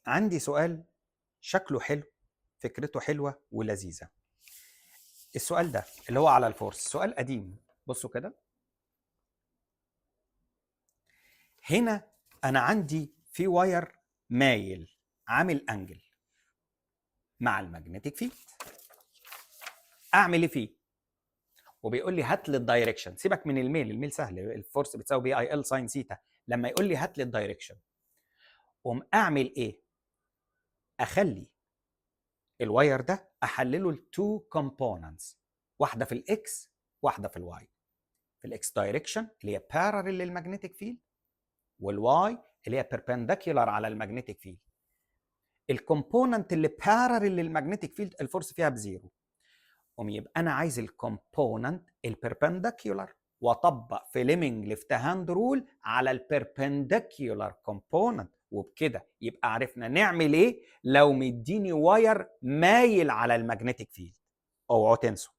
عندي سؤال شكله حلو، فكرته حلوة ولذيذة. السؤال ده اللي هو على الفورس سؤال قديم. بصوا كده، هنا أنا عندي في واير مايل عامل أنجل مع الماجنتيك فيلد. أعمل إيه فيه؟ وبيقول لي هات لي الدايركشن. سيبك من الميل سهل، الفورس بتساوي بي اي ال ساين ثيتا. لما يقول لي هات لي الدايركشن، قوم أعمل إيه؟ أخلي الواير ده احلله لتو كومبوننتس، واحده في الاكس واحده في الواي. في الاكس دايركشن اللي هي بارالل للمagnetic فيلد، والواي اللي هي بيربنديكولار على المagnetic فيلد. الكومبوننت اللي بارالل للمagnetic فيلد الفورس فيها بزيرو، يبقى انا عايز الكومبوننت البيربنديكولار واطبق فليمنج ليفت هاند رول على البيربنديكولار كومبوننت. وبكده يبقى عرفنا نعمل ايه لو مديني واير مايل على الماجنتيك فيلد. اوعوا تنسوا